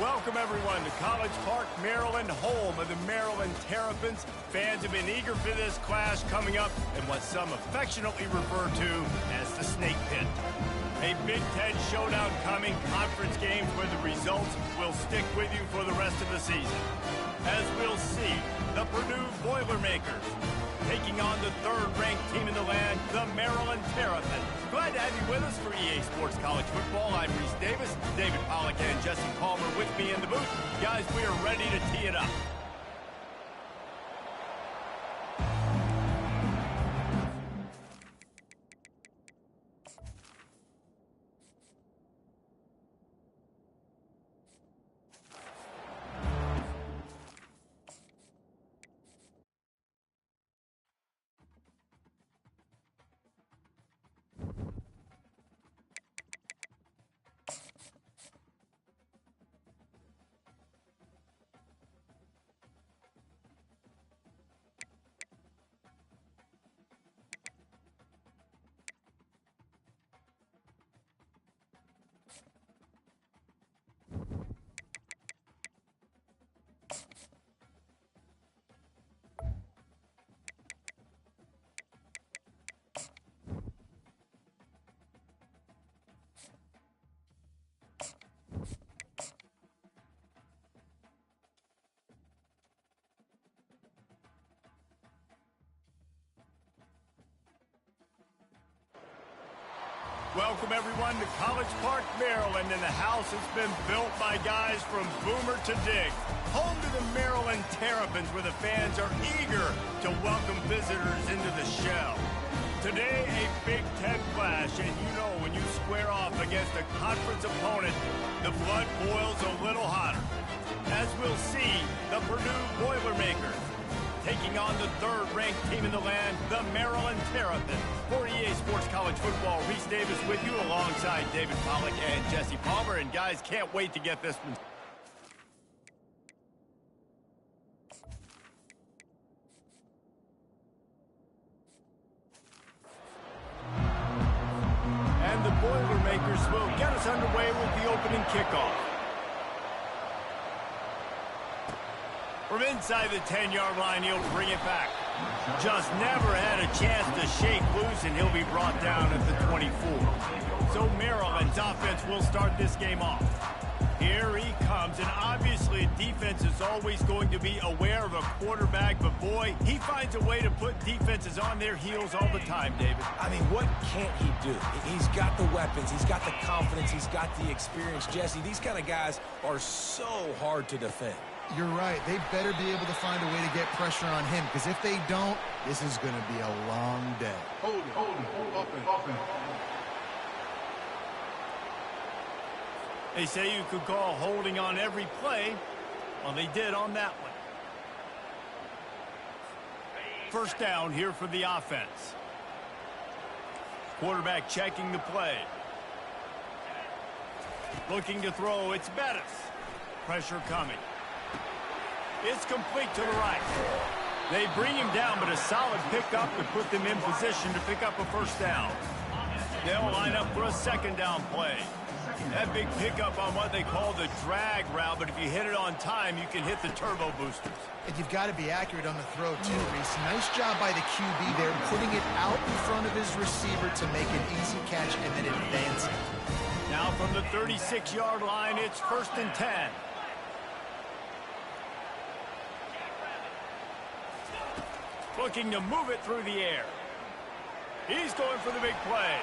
Welcome, everyone, to College Park, Maryland, home of the Maryland Terrapins. Fans have been eager for this clash coming up in what some affectionately refer to as the Snake Pit. A Big Ten showdown coming, conference games where the results will stick with you for the rest of the season. As we'll see, the Purdue Boilermakers taking on the third-ranked team in the land, the Maryland Terrapins. Glad to have you with us for EA Sports College Football. I'm Reese Davis, David Pollack and Jesse Palmer with me in the booth. Guys, we are ready to tee it up. Welcome, everyone, to College Park, Maryland, and the house has been built by guys from Boomer to Dig. Home to the Maryland Terrapins, where the fans are eager to welcome visitors into the shell. Today, a Big Ten clash, and you know when you square off against a conference opponent, the blood boils a little hotter. As we'll see, the Purdue Boilermakers taking on the third-ranked team in the land, the Maryland Terrapins. For EA Sports College Football, Reese Davis with you alongside David Pollack and Jesse Palmer. And guys, can't wait to get this one. And the Boilermakers will get us underway with the opening kickoff. From inside the 10-yard line, he'll bring it back. Just never had a chance to shake loose, and he'll be brought down at the 24. So Maryland's offense will start this game off. Here he comes, and obviously defense is always going to be aware of a quarterback, but boy, he finds a way to put defenses on their heels all the time, David. I mean, what can't he do? He's got the weapons, he's got the confidence, he's got the experience. Jesse, these kind of guys are so hard to defend. You're right. They better be able to find a way to get pressure on him, because if they don't, this is going to be a long day. Hold it, open. They say you could call holding on every play. Well, they did on that one. First down here for the offense. Quarterback checking the play. Looking to throw, it's Bettis. Pressure coming. It's complete to the right. They bring him down, but a solid pickup to put them in position to pick up a first down. They'll line up for a second down play. That big pickup on what they call the drag route, but if you hit it on time, you can hit the turbo boosters. And you've got to be accurate on the throw, too, Reese. Nice job by the QB there, putting it out in front of his receiver to make an easy catch and then advance it. Now from the 36-yard line, it's 1st and 10. Looking to move it through the air. He's going for the big play.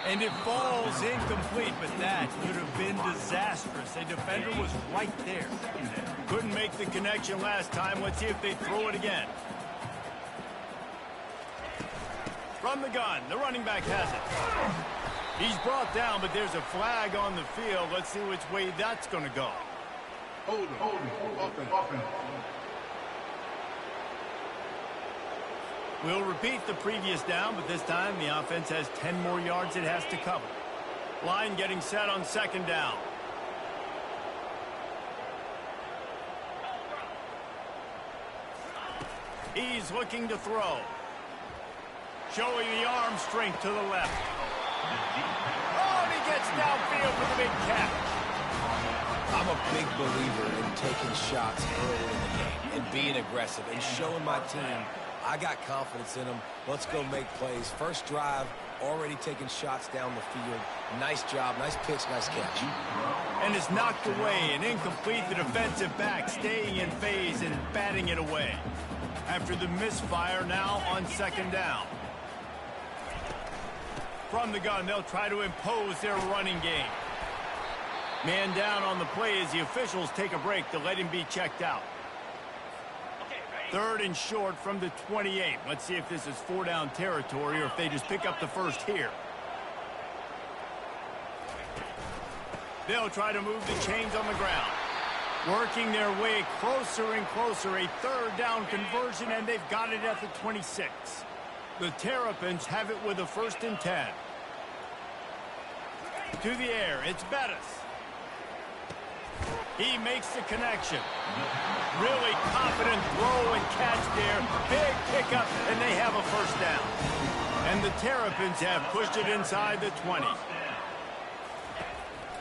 And it falls incomplete, but that could have been disastrous. A defender was right there. Couldn't make the connection last time. Let's see if they throw it again. From the gun, the running back has it. He's brought down, but there's a flag on the field. Let's see which way that's going to go. Hold it, open. We'll repeat the previous down, but this time the offense has 10 more yards it has to cover. Line getting set on second down. He's looking to throw. Showing the arm strength to the left. Oh, and he gets downfield for the big catch. I'm a big believer in taking shots early in the game and being aggressive and showing my team I got confidence in them. Let's go make plays. First drive, already taking shots down the field. Nice job, nice pitch, nice catch. And it's knocked away and incomplete. The defensive back staying in phase and batting it away. After the misfire, now on second down. From the gun, they'll try to impose their running game. Man down on the play as the officials take a break to let him be checked out. Third and short from the 28. Let's see if this is four-down territory or if they just pick up the first here. They'll try to move the chains on the ground. Working their way closer and closer. A third down conversion, and they've got it at the 26. The Terrapins have it with a 1st and 10. To the air, it's Bettis. He makes the connection. Really confident throw and catch there. Big pickup, and they have a 1st down. And the Terrapins have pushed it inside the 20.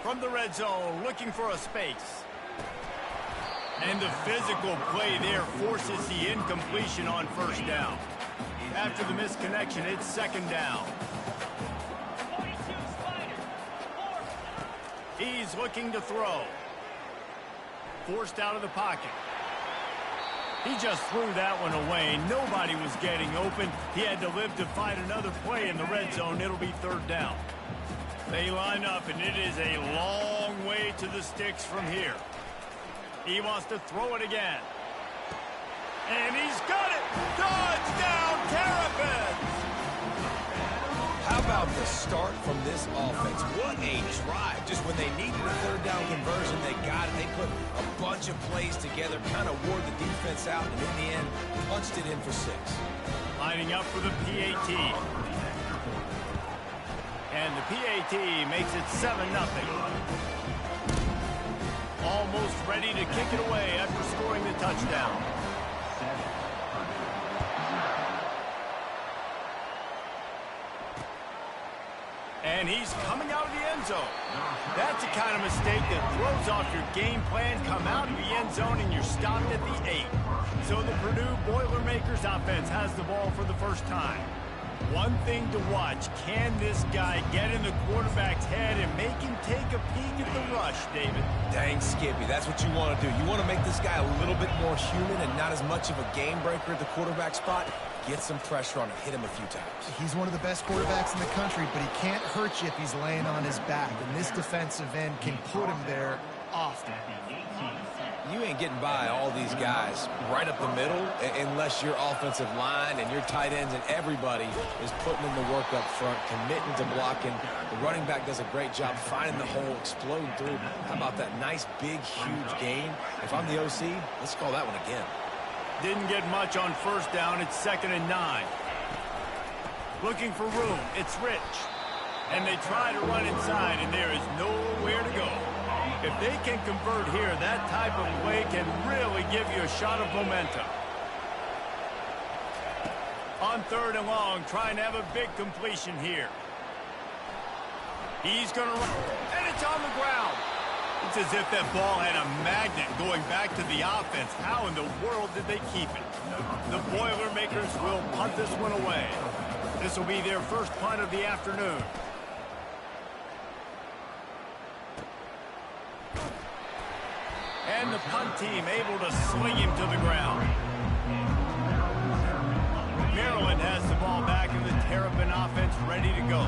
From the red zone, looking for a space. And the physical play there forces the incompletion on 1st down. After the misconnection, it's 2nd down. He's looking to throw. Forced out of the pocket. He just threw that one away. Nobody was getting open. He had to live to find another play in the red zone. It'll be 3rd down. They line up, and it is a long way to the sticks from here. He wants to throw it again. And he's got it! Touchdown, Terrapins! How about the start from this offense? What a drive. Just when they needed a 3rd down conversion, they got it. They put a bunch of plays together, kind of wore the defense out, and in the end, punched it in for 6. Lining up for the PAT. And the PAT makes it 7-0. Almost ready to kick it away after scoring the touchdown. And he's coming out of the end zone. That's the kind of mistake that throws off your game plan. Come out of the end zone and you're stopped at the 8. So the Purdue Boilermakers offense has the ball for the first time. One thing to watch, can this guy get in the quarterback's head and make him take a peek at the rush, David? Dang, Skippy, that's what you want to do. You want to make this guy a little bit more human and not as much of a game breaker at the quarterback spot. Get some pressure on him, hit him a few times. He's one of the best quarterbacks in the country, but he can't hurt you if he's laying on his back. And this defensive end can put him there often. You ain't getting by all these guys right up the middle unless your offensive line and your tight ends and everybody is putting in the work up front, committing to blocking. The running back does a great job finding the hole, exploding through. How about that nice, big, huge gain? If I'm the OC, let's call that one again. Didn't get much on 1st down. It's 2nd and 9. Looking for room. It's Rich. And they try to run inside, and there is nowhere to go. If they can convert here, that type of play can really give you a shot of momentum. On 3rd and long, trying to have a big completion here. He's going to run, and it's on the ground. It's as if that ball had a magnet going back to the offense. How in the world did they keep it? The Boilermakers will punt this one away. This will be their first punt of the afternoon. And the punt team able to sling him to the ground. Maryland has the ball back and the Terrapin offense ready to go.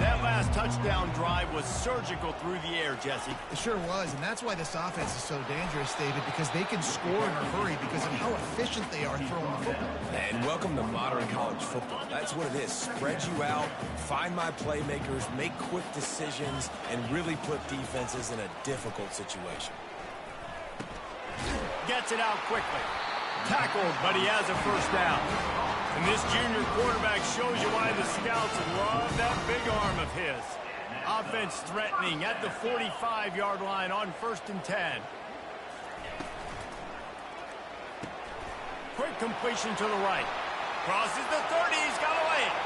That last touchdown drive was surgical through the air, Jesse. It sure was, and that's why this offense is so dangerous, David, because they can score in a hurry because of how efficient they are throwing the football. And welcome to modern college football. That's what it is. Spread you out, find my playmakers, make quick decisions, and really put defenses in a difficult situation. Gets it out quickly. Tackled, but he has a 1st down. And this junior quarterback shows you why the scouts love that big arm of his. Offense threatening at the 45-yard line on 1st and 10. Quick completion to the right. Crosses the 30. He's got a lane.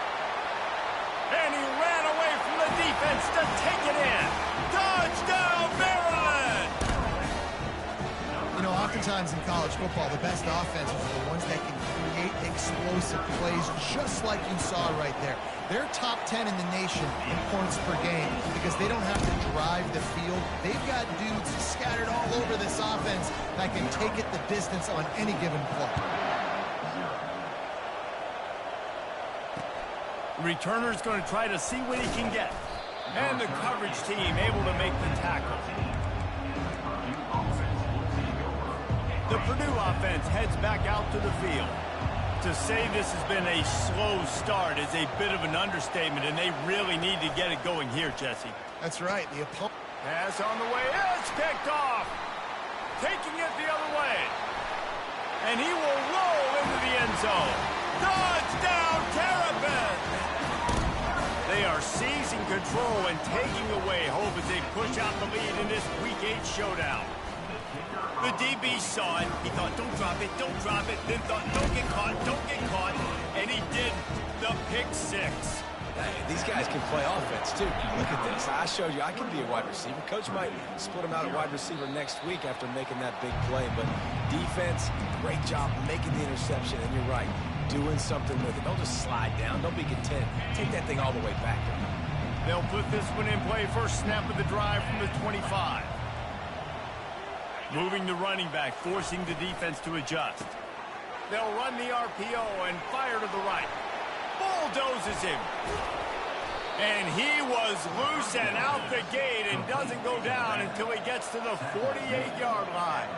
And he ran away from the defense to take it in. Touchdown, Maryland! Oftentimes in college football, the best offenses are the ones that can create explosive plays, just like you saw right there. They're top 10 in the nation in points per game because they don't have to drive the field. They've got dudes scattered all over this offense that can take it the distance on any given play. Returner's going to try to see what he can get. And the coverage team able to make the tackle. The Purdue offense heads back out to the field. To say this has been a slow start is a bit of an understatement, and they really need to get it going here, Jesse. That's right. The opponent. Pass on the way. It's picked off. Taking it the other way. And he will roll into the end zone. Touchdown, Terps! They are seizing control and taking away hope as they push out the lead in this Week 8 showdown. The DB saw it. He thought, don't drop it, don't drop it. Then thought, don't get caught. And he did the pick six. Hey, these guys can play offense, too. Look at this. I showed you I can be a wide receiver. Coach might split him out at wide receiver next week after making that big play. But defense, great job making the interception. And you're right, doing something with it. Don't just slide down. Don't be content. Take that thing all the way back. They'll put this one in play. First snap of the drive from the 25. Moving the running back, forcing the defense to adjust. They'll run the RPO and fire to the right. Bulldozes him. And he was loose and out the gate and doesn't go down until he gets to the 48-yard line.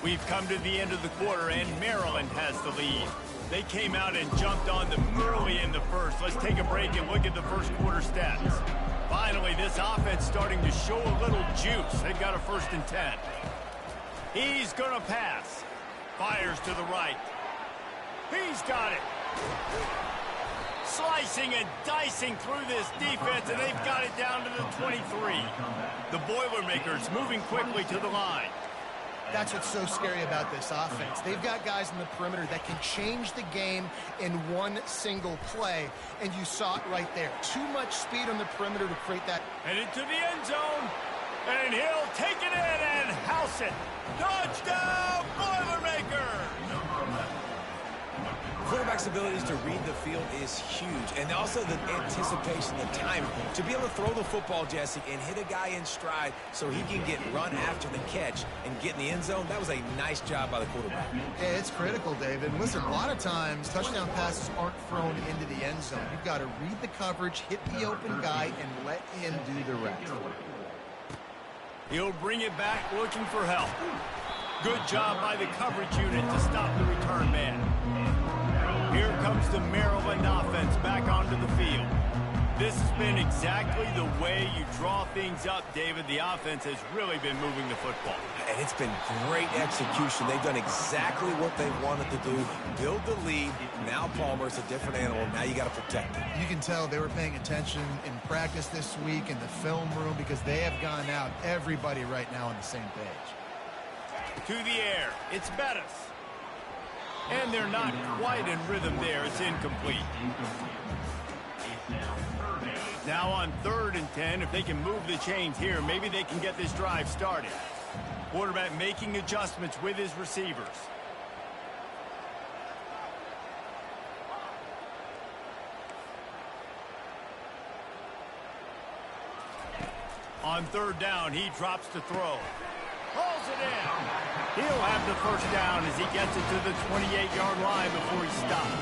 We've come to the end of the quarter, and Maryland has the lead. They came out and jumped on them early in the first. Let's take a break and look at the first quarter stats. Finally, this offense starting to show a little juice. They've got a 1st and 10. He's going to pass. Fires to the right. He's got it. Slicing and dicing through this defense, and they've got it down to the 23. The Boilermakers moving quickly to the line. That's what's so scary about this offense. They've got guys in the perimeter that can change the game in one single play, and you saw it right there. Too much speed on the perimeter to create that. And into the end zone, and he'll take it in and house it. Touchdown, Boilermakers! Quarterback's abilities to read the field is huge, and also the anticipation, the timing. To be able to throw the football, Jesse, and hit a guy in stride so he can get run after the catch and get in the end zone, that was a nice job by the quarterback. Yeah, it's critical, David. And listen, a lot of times touchdown passes aren't thrown into the end zone. You've got to read the coverage, hit the open guy, and let him do the rest. He'll bring it back looking for help. Good job by the coverage unit to stop the return man. Here comes the Maryland offense back onto the field. This has been exactly the way you draw things up, David. The offense has really been moving the football. And it's been great execution. They've done exactly what they wanted to do. Build the lead. Now Palmer's a different animal. Now you got to protect it. You can tell they were paying attention in practice this week in the film room because they have gone out, everybody right now on the same page. To the air. It's Bettis. And they're not quite in rhythm there. It's incomplete. Now on 3rd and 10, if they can move the chains here, maybe they can get this drive started. Quarterback making adjustments with his receivers. On 3rd down, he drops to throw. Pulls it in. He'll have the 1st down as he gets it to the 28-yard line before he stops.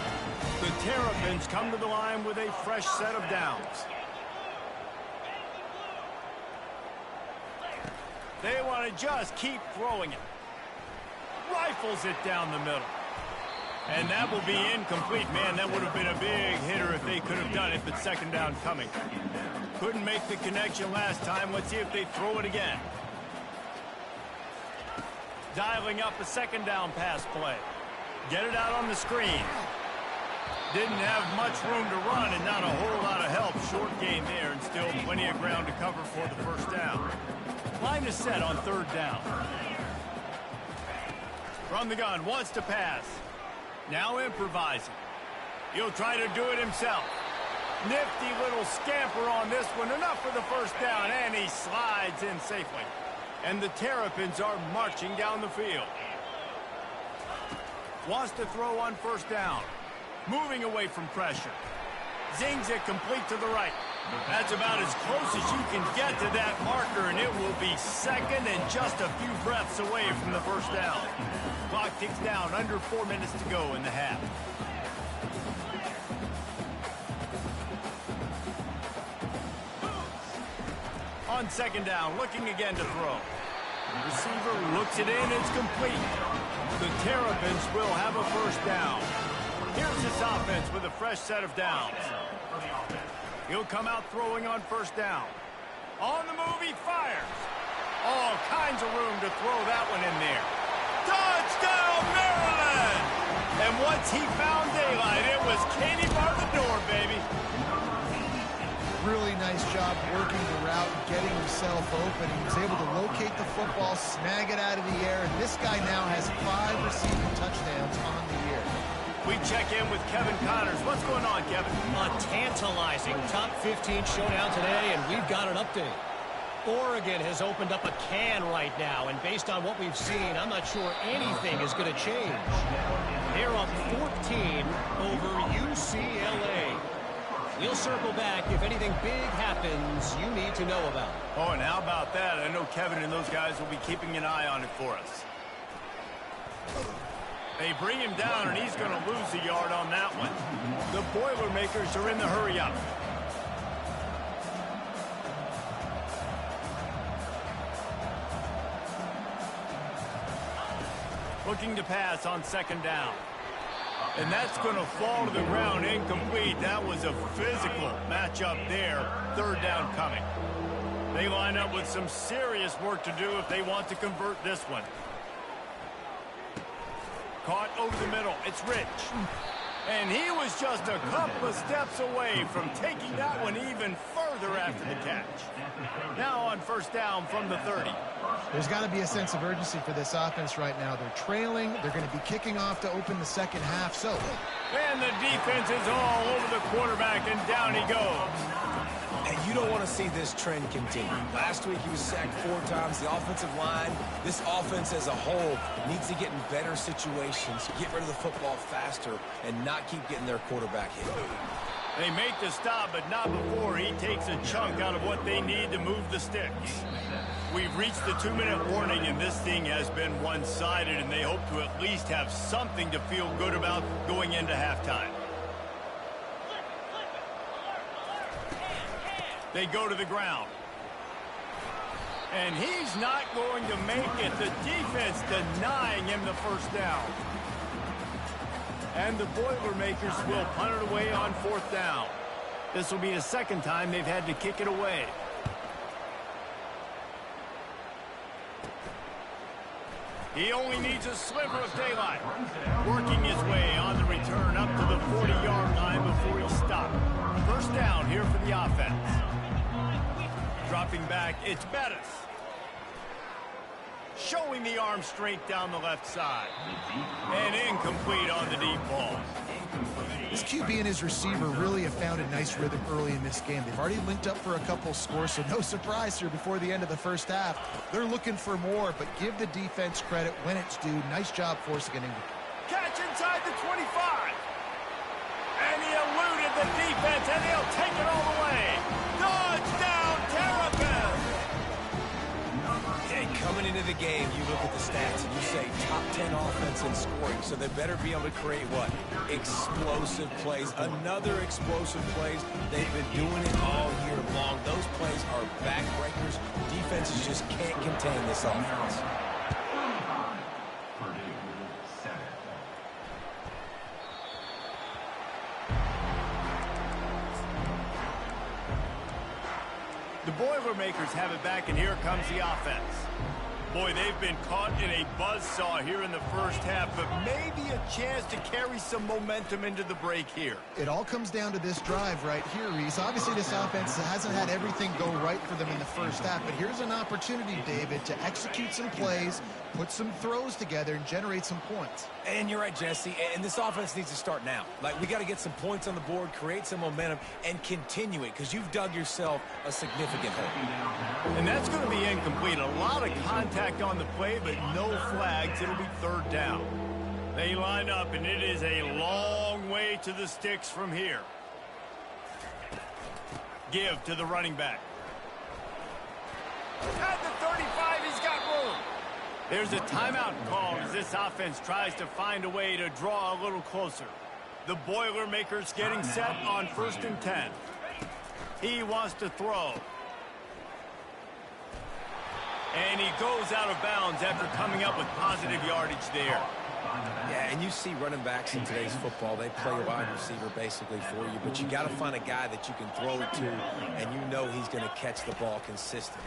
The Terrapins come to the line with a fresh set of downs. They want to just keep throwing it. Rifles it down the middle. And that will be incomplete. Man, that would have been a big hitter if they could have done it, but 2nd down coming. Couldn't make the connection last time. Let's see if they throw it again. Dialing up a 2nd down pass play. Get it out on the screen. Didn't have much room to run and not a whole lot of help. Short gain there and still plenty of ground to cover for the 1st down. Line is set on 3rd down. From the gun, wants to pass. Now improvising. He'll try to do it himself. Nifty little scamper on this one. Enough for the first down, and he slides in safely. And the Terrapins are marching down the field. Wants to throw on first down. Moving away from pressure. Zings it complete to the right. That's about as close as you can get to that marker, and it will be second and just a few breaths away from the first down. Clock ticks down, under 4 minutes to go in the half. On second down, looking again to throw. Receiver looks it in, it's complete. The Terrapins will have a first down. Here's this offense with a fresh set of downs. He'll come out throwing on first down. On the move, he fires. All kinds of room to throw that one in there. Touchdown, Maryland! And once he found daylight, it was Katie bar the door, baby. Really nice job working the route and getting himself open. He was able to locate the football, snag it out of the air, and this guy now has 5 receiving touchdowns on the year. We check in with Kevin Connors. What's going on, Kevin? A tantalizing top 15 showdown today, and we've got an update. Oregon has opened up a can right now, and based on what we've seen, I'm not sure anything is going to change. They're up 14 over UCLA. We'll circle back if anything big happens you need to know about. Oh, and how about that? I know Kevin and those guys will be keeping an eye on it for us. They bring him down, and he's going to lose a yard on that one. The Boilermakers are in the hurry-up. Looking to pass on second down. And that's going to fall to the ground incomplete. That was a physical matchup there. Third down coming. They line up with some serious work to do if they want to convert this one. Caught over the middle. It's Rich. And he was just a couple of steps away from taking that one even further after the catch. Now on first down from the 30. There's got to be a sense of urgency for this offense right now. They're trailing. They're going to be kicking off to open the second half. So, and the defense is all over the quarterback, and down he goes. And you don't want to see this trend continue. Last week he was sacked 4 times. The offensive line, this offense as a whole, needs to get in better situations, get rid of the football faster, and not keep getting their quarterback hit. They make the stop, but not before he takes a chunk out of what they need to move the sticks. We've reached the 2-minute warning, and this thing has been one-sided, and they hope to at least have something to feel good about going into halftime. They go to the ground. And he's not going to make it. The defense denying him the first down. And the Boilermakers will punt it away on fourth down. This will be the second time they've had to kick it away. He only needs a sliver of daylight. Working his way on the return up to the 40-yard line before he stopped. First down here for the offense. Dropping back, it's Bettis. Showing the arm strength down the left side. And incomplete on the deep ball. This QB and his receiver really have found a nice rhythm early in this game. They've already linked up for a couple scores, so no surprise here before the end of the first half. They're looking for more, but give the defense credit when it's due. Nice job forcing it in. Catch inside the 25. And he eluded the defense, and he'll take it all the way. Touchdown, Terrapins! Hey, coming into the game, you look at the stats and you say top 10 offense in scoring, so they better be able to create what? Explosive plays. Another explosive plays. They've been doing it all year long. Those plays are backbreakers. Defenses just can't contain this offense. The Boilermakers have it back, and here comes the offense. Boy, they've been caught in a buzzsaw here in the first half, but maybe a chance to carry some momentum into the break here. It all comes down to this drive right here, Reese. Obviously, this offense hasn't had everything go right for them in the first half, but here's an opportunity, David, to execute some plays, put some throws together, and generate some points. And you're right, Jesse, and this offense needs to start now. Like, we got to get some points on the board, create some momentum, and continue it, because you've dug yourself a significant hole. And that's going to be incomplete. A lot of contact on the play, but no flags. It'll be third down. They line up, and it is a long way to the sticks from here. Give to the running back. At the 35, he's got room. There's a timeout called as this offense tries to find a way to draw a little closer. The Boilermakers getting set on 1st and 10. He wants to throw. And he goes out of bounds after coming up with positive yardage there. Yeah, and you see running backs in today's football, they play a wide receiver basically for you, but you got to find a guy that you can throw it to, and you know he's going to catch the ball consistently.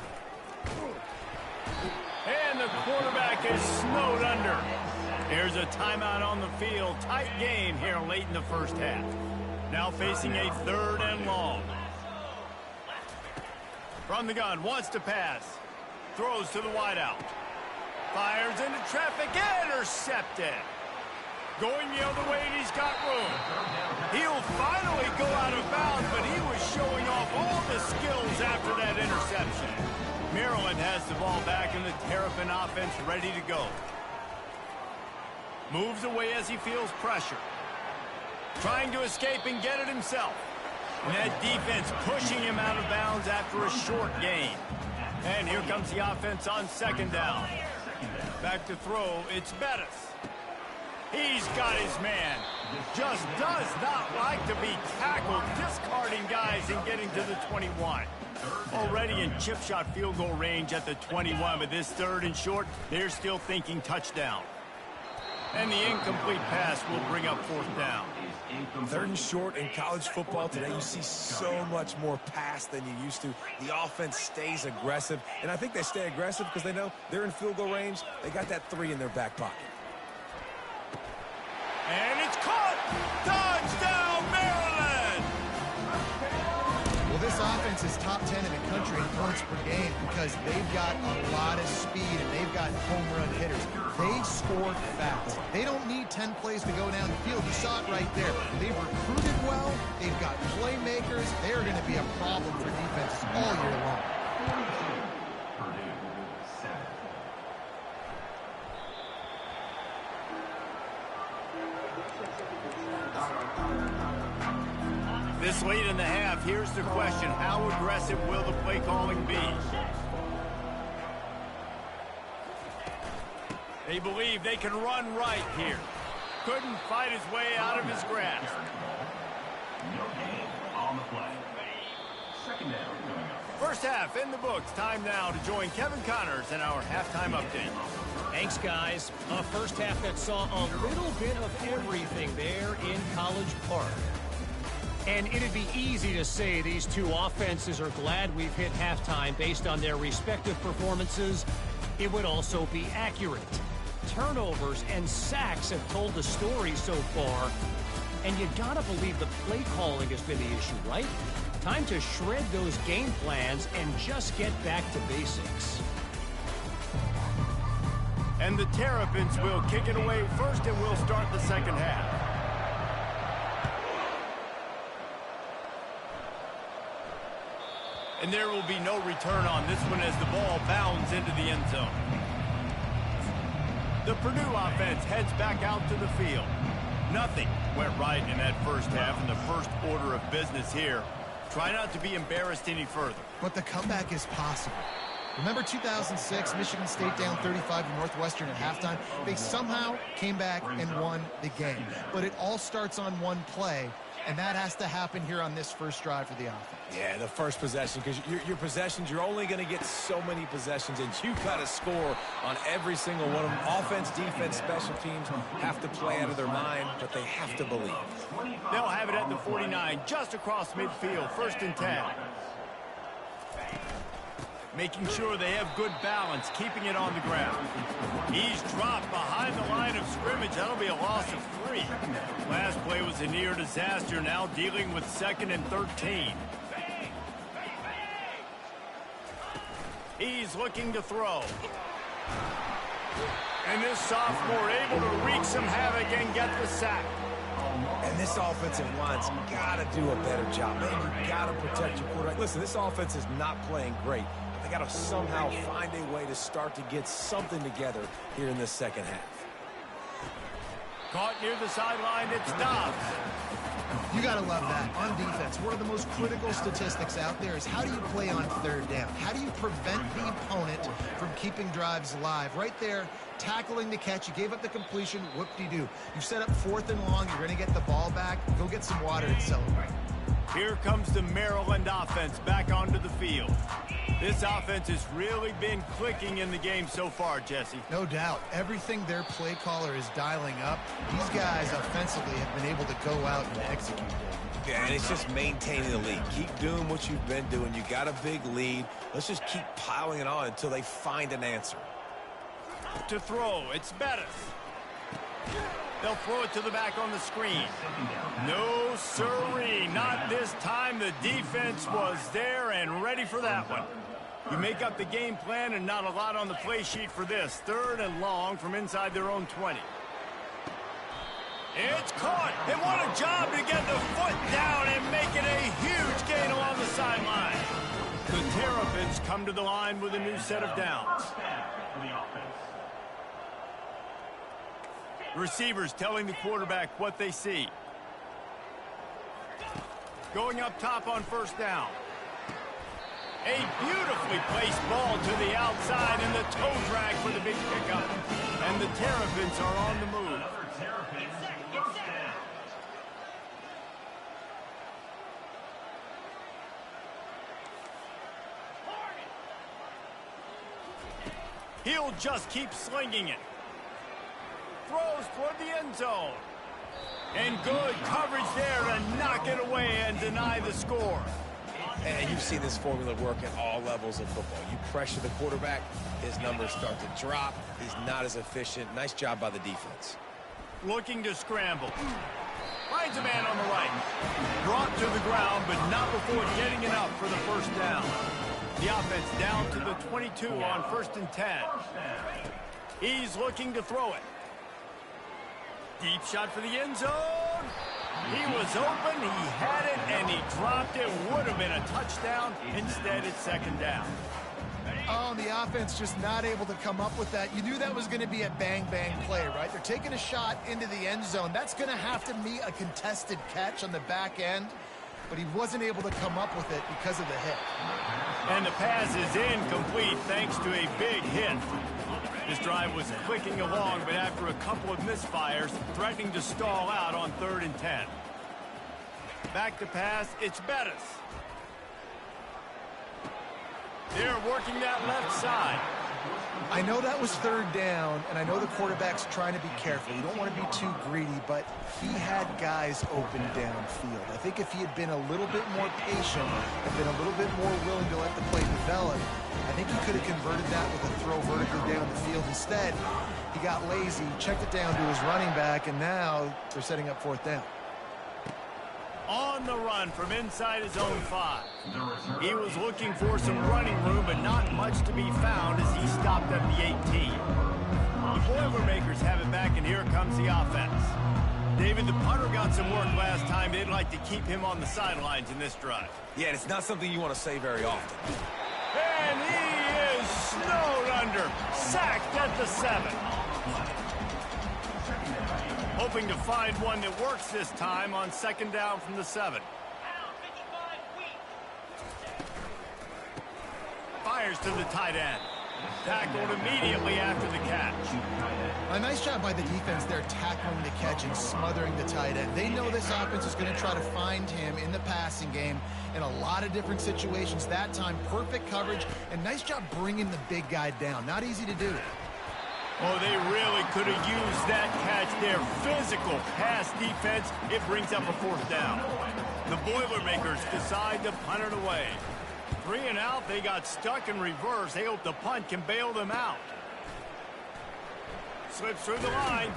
And the quarterback is snowed under. There's a timeout on the field. Tight game here late in the first half. Now facing a 3rd and long. From the gun, wants to pass. Throws to the wideout. Fires into traffic. Intercepted. Going the other way, and he's got room. He'll finally go out of bounds, but he was showing off all the skills after that interception. Maryland has the ball back, and the Terrapin offense ready to go. Moves away as he feels pressure. Trying to escape and get it himself. And that defense pushing him out of bounds after a short gain. And here comes the offense on 2nd down. Back to throw, it's Bettis. He's got his man. Just does not like to be tackled, discarding guys and getting to the 21. Already in chip shot field goal range at the 21, but this 3rd and short, they're still thinking touchdown. And the incomplete pass will bring up 4th down. 3rd and short in college football today, you see so much more pass than you used to. The offense stays aggressive, and I think they stay aggressive because they know they're in field goal range. They got that 3 in their back pocket. And it's caught! Touchdown, Maryland! Well, this offense is top 10 in the country in points per game because they've got a lot of speed and they've got home run hitters. They score fast. They don't need 10 plays to go down the field. You saw it right there. They've recruited well. They've got playmakers. They're going to be a problem for defenses all year long. This late in the half, here's the question. How aggressive will the play calling be? They believe they can run right here. Couldn't fight his way out of his grasp. First half in the books. Time now to join Kevin Connors in our halftime update. Thanks, guys. A first half that saw a little bit of everything there in College Park. And it'd be easy to say these two offenses are glad we've hit halftime based on their respective performances. It would also be accurate. Turnovers and sacks have told the story so far. And you gotta believe the play calling has been the issue, right? Time to shred those game plans and just get back to basics. And the Terrapins will kick it away first, and we'll start the second half. And there will be no return on this one as the ball bounds into the end zone. The Purdue offense heads back out to the field. Nothing went right in that first half, and the first order of business here. Try not to be embarrassed any further. But the comeback is possible. Remember 2006, Michigan State down 35 to Northwestern at halftime? They somehow came back and won the game. But it all starts on one play, and that has to happen here on this first drive for the offense. Yeah, the first possession, because your possessions, you're only going to get so many possessions, and you got to score on every single one of them. Offense, defense, special teams have to play out of their mind, but they have to believe. They'll have it at the 49, just across midfield, 1st and 10. making sure they have good balance, keeping it on the ground. He's dropped behind the line of scrimmage. That'll be a loss of 3. Last play was a near disaster, now dealing with 2nd and 13. He's looking to throw. And this sophomore able to wreak some havoc and get the sack. And this offensive line's got to do a better job. Man, you got to protect your quarterback. Listen, this offense is not playing great. They got to somehow find a way to start to get something together here in the second half. Caught near the sideline, it's Dobbs. You got to love that. On defense, one of the most critical statistics out there is how do you play on 3rd down? How do you prevent the opponent from keeping drives alive? Right there, tackling the catch. You gave up the completion. Whoop-de-doo. You set up 4th and long. You're going to get the ball back. Go get some water and celebrate. Here comes the Maryland offense back onto the field. This offense has really been clicking in the game so far, Jesse. No doubt. Everything their play caller is dialing up, these guys offensively have been able to go out and execute. Yeah, and it's just maintaining the lead. Keep doing what you've been doing. You got a big lead. Let's just keep piling it on until they find an answer. To throw, it's Bettis. They'll throw it to the back on the screen. No siree, not this time. The defense was there and ready for that one. You make up the game plan and not a lot on the play sheet for this. 3rd and long from inside their own 20. It's caught. And what a job to get the foot down and make it a huge gain along the sideline. The Terrapins come to the line with a new set of downs. Receivers telling the quarterback what they see. Going up top on 1st down. A beautifully placed ball to the outside and the toe drag for the big pickup. And the Terrapins are on the move. He'll just keep slinging it. Throws toward the end zone. And good coverage there to knock it away and deny the score. And you've seen this formula work at all levels of football. You pressure the quarterback, his numbers start to drop. He's not as efficient. Nice job by the defense. Looking to scramble. Finds a man on the right. Brought to the ground, but not before getting enough for the 1st down. The offense down to the 22 on 1st and 10. He's looking to throw it. Deep shot for the end zone. He was open, he had it, and he dropped it. Would have been a touchdown. Instead, it's 2nd down. Oh, and the offense just not able to come up with that. You knew that was going to be a bang-bang play, right? They're taking a shot into the end zone. That's going to have to be a contested catch on the back end, but he wasn't able to come up with it because of the hit. And the pass is incomplete thanks to a big hit. This drive was clicking along, but after a couple of misfires, threatening to stall out on 3rd and 10. Back to pass, it's Bettis. They're working that left side. I know that was 3rd down, and I know the quarterback's trying to be careful. You don't want to be too greedy, but he had guys open downfield. I think if he had been a little bit more patient and been a little bit more willing to let the play develop, I think he could have converted that with a throw vertically down the field. Instead, he got lazy, checked it down to his running back, and now they're setting up 4th down. On the run from inside his own 5. He was looking for some running room, but not much to be found as he stopped at the 18. The Boilermakers have it back, and here comes the offense. David, the punter got some work last time. They'd like to keep him on the sidelines in this drive. Yeah, it's not something you want to say very often. And he is snowed under. Sacked at the 7. Hoping to find one that works this time on 2nd down from the 7. Fires to the tight end. Tackled immediately after the catch. A nice job by the defense there, tackling the catch and smothering the tight end. They know this offense is going to try to find him in the passing game in a lot of different situations. That time, perfect coverage, and nice job bringing the big guy down. Not easy to do. Oh, they really could have used that catch there. Physical pass defense. It brings up a 4th down. The Boilermakers decide to punt it away. 3 and out. They got stuck in reverse. They hope the punt can bail them out. Slips through the line.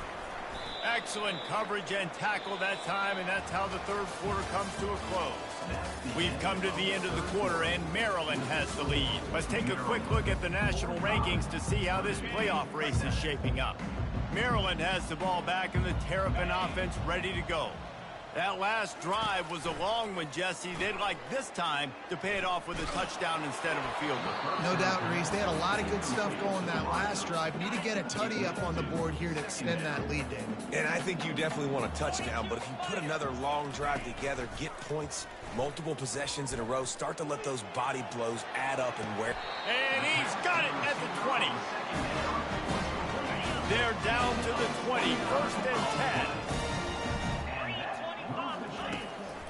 Excellent coverage and tackle that time, and that's how the third quarter comes to a close. We've come to the end of the quarter, and Maryland has the lead. Let's take a quick look at the national rankings to see how this playoff race is shaping up. Maryland has the ball back, and the Terrapin offense ready to go. That last drive was a long one, Jesse. They'd like this time to pay it off with a touchdown instead of a field goal. No doubt, Reese. They had a lot of good stuff going that last drive. Need to get a tutty up on the board here to extend that lead, David. And I think you definitely want a touchdown, but if you put another long drive together, get points, multiple possessions in a row, start to let those body blows add up and wear. And he's got it at the 20. They're down to the 20, 1st and 10.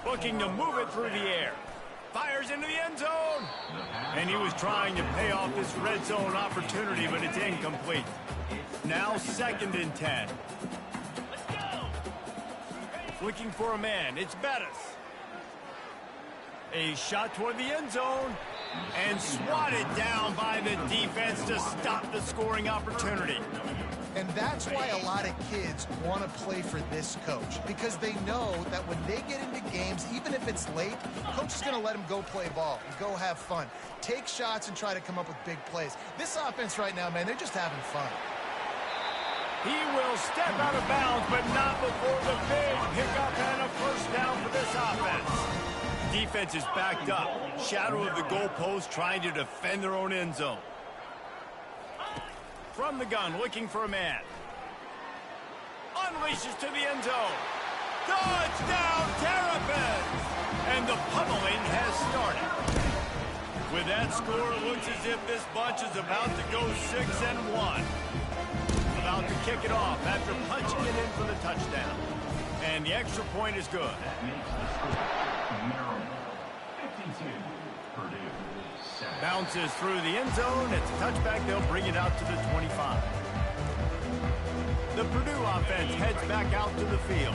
Looking to move it through the air. Fires into the end zone. And he was trying to pay off this red zone opportunity, but it's incomplete. Now 2nd and 10. Looking for a man. It's Bettis. A shot toward the end zone. And swatted down by the defense to stop the scoring opportunity. And that's why a lot of kids want to play for this coach, because they know that when they get into games, even if it's late, coach is going to let them go play ball and go have fun. Take shots and try to come up with big plays. This offense right now, man, they're just having fun. He will step out of bounds, but not before the big pickup and a 1st down for this offense. Defense is backed up. Shadow of the goalpost, trying to defend their own end zone. From the gun, looking for a man. Unleashes to the end zone. Touchdown, Terrapins! And the pummeling has started. With that score, it looks as if this bunch is about to go 6-1. About to kick it off after punching it in for the touchdown. And the extra point is good. Bounces through the end zone. It's a touchback. They'll bring it out to the 25. The Purdue offense heads back out to the field.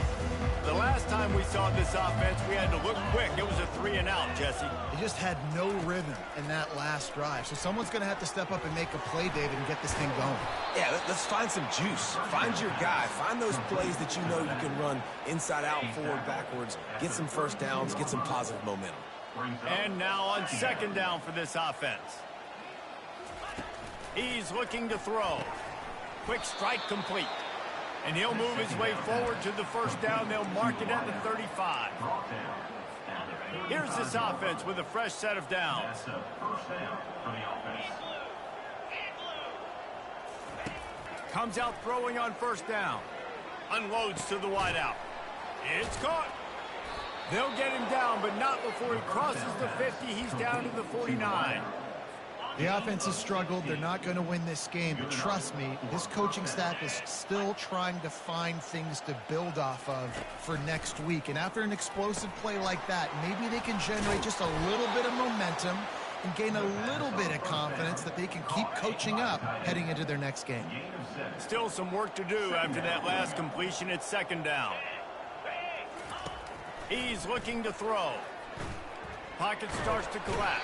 The last time we saw this offense, we had to look quick. It was a 3 and out, Jesse. They just had no rhythm in that last drive. So someone's going to have to step up and make a play, David, and get this thing going. Yeah, let's find some juice. Find your guy. Find those plays that you know you can run inside out, forward, backwards. Get some 1st downs. Get some positive momentum. And now on 2nd down for this offense. He's looking to throw. Quick strike complete. And he'll move his way forward to the 1st down. They'll mark it at the 35. Here's this offense with a fresh set of downs. Comes out throwing on 1st down. Unloads to the wideout. It's caught. They'll get him down, but not before he crosses the 50. He's down to the 49. The offense has struggled. They're not going to win this game, but trust me, this coaching staff is still trying to find things to build off of for next week. And after an explosive play like that, maybe they can generate just a little bit of momentum and gain a little bit of confidence that they can keep coaching up heading into their next game. Still some work to do after that last completion. It's 2nd down. He's looking to throw. Pocket starts to collapse.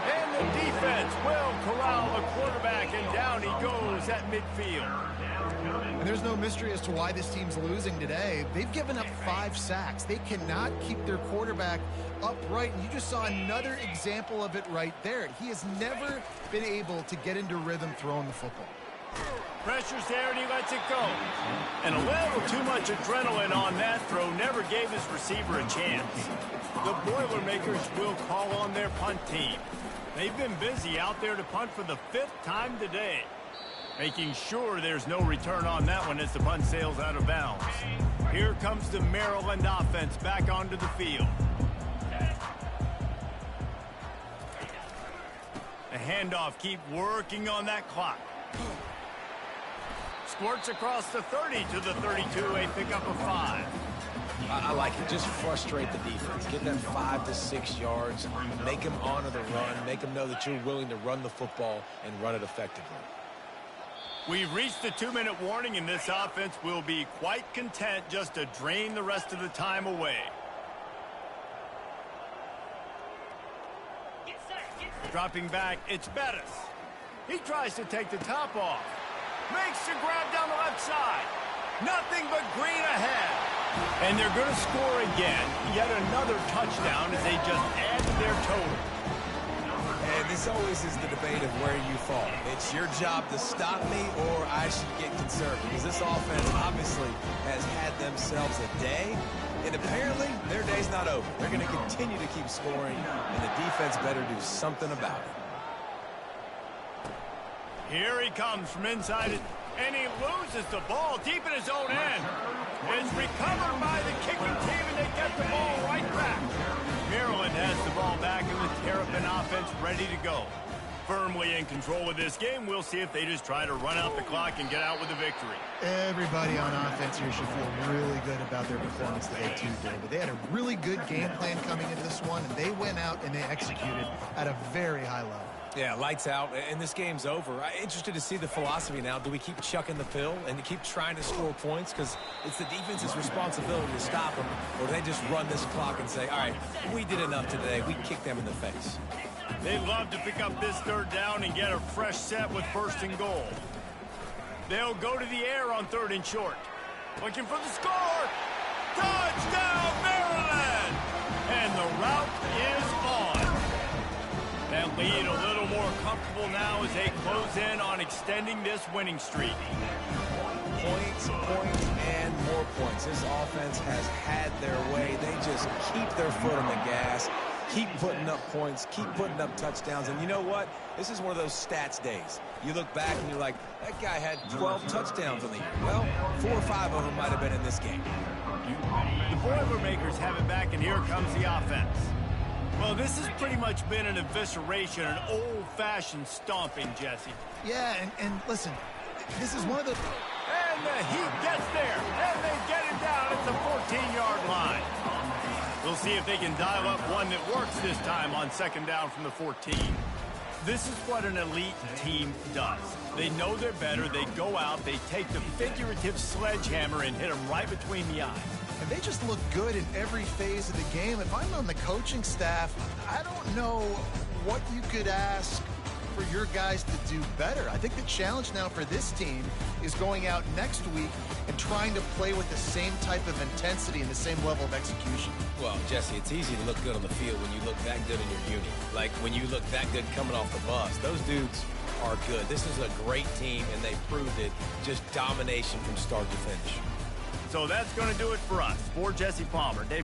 And the defense will corral the quarterback, and down he goes at midfield. And there's no mystery as to why this team's losing today. They've given up 5 sacks. They cannot keep their quarterback upright, and you just saw another example of it right there. He has never been able to get into rhythm throwing the football. Pressure's there, and he lets it go. And a little too much adrenaline on that throw never gave his receiver a chance. The Boilermakers will call on their punt team. They've been busy out there to punt for the 5th time today, making sure there's no return on that one as the punt sails out of bounds. Here comes the Maryland offense back onto the field. The handoff, keep working on that clock. Squirts across the 30 to the 32, a pickup of 5. I like it. Just frustrate the defense. Get them 5 to 6 yards. Make them honor the run. Make them know that you're willing to run the football and run it effectively. We've reached the 2-minute warning, and this offense will be quite content just to drain the rest of the time away. Dropping back, it's Bettis. He tries to take the top off. Makes the grab down the left side. Nothing but green ahead. And they're going to score again. Yet another touchdown as they just add to their total. And this always is the debate of where you fall. It's your job to stop me, or I should get concerned, because this offense obviously has had themselves a day, and apparently their day's not over. They're going to continue to keep scoring, and the defense better do something about it. Here he comes from inside it, and he loses the ball deep in his own end. It's recovered by the kicking team, and they get the ball right back. Maryland has the ball back, and the Terrapin offense ready to go. Firmly in control of this game. We'll see if they just try to run out the clock and get out with a victory. Everybody on offense here should feel really good about their performance today, too, David. They had a really good game plan coming into this one, and they went out and they executed at a very high level. Yeah, lights out, and this game's over. I'm interested to see the philosophy now. Do we keep chucking the pill and keep trying to score points? Because it's the defense's responsibility to stop them. Or do they just run this clock and say, all right, we did enough today. We kicked them in the face. They'd love to pick up this third down and get a fresh set with first and goal. They'll go to the air on 3rd and short. Looking for the score. Touchdown, Maryland! And the route is on. That lead a little more comfortable now as they close in on extending this winning streak. Points, and more points. This offense has had their way. They just keep their foot on the gas, keep putting up points, keep putting up touchdowns. And you know what? This is one of those stats days. You look back and you're like, that guy had 12 touchdowns on the year. Well, 4 or 5 of them might have been in this game. The Boilermakers have it back, and here comes the offense. Well, this has pretty much been an evisceration, an old-fashioned stomping, Jesse. Yeah, and listen, this is one of the... And the Heat gets there, and they get him down at the 14-yard line. We'll see if they can dial up one that works this time on 2nd down from the 14. This is what an elite team does. They know they're better. They go out, they take the figurative sledgehammer and hit them right between the eyes. And they just look good in every phase of the game. If I'm on the coaching staff, I don't know what you could ask for your guys to do better. I think the challenge now for this team is going out next week and trying to play with the same type of intensity and the same level of execution. Well, Jesse, it's easy to look good on the field when you look that good in your unit. Like when you look that good coming off the bus. Those dudes are good. This is a great team, and they proved it. Just domination from start to finish. So that's going to do it for us. For Jesse Palmer, Dave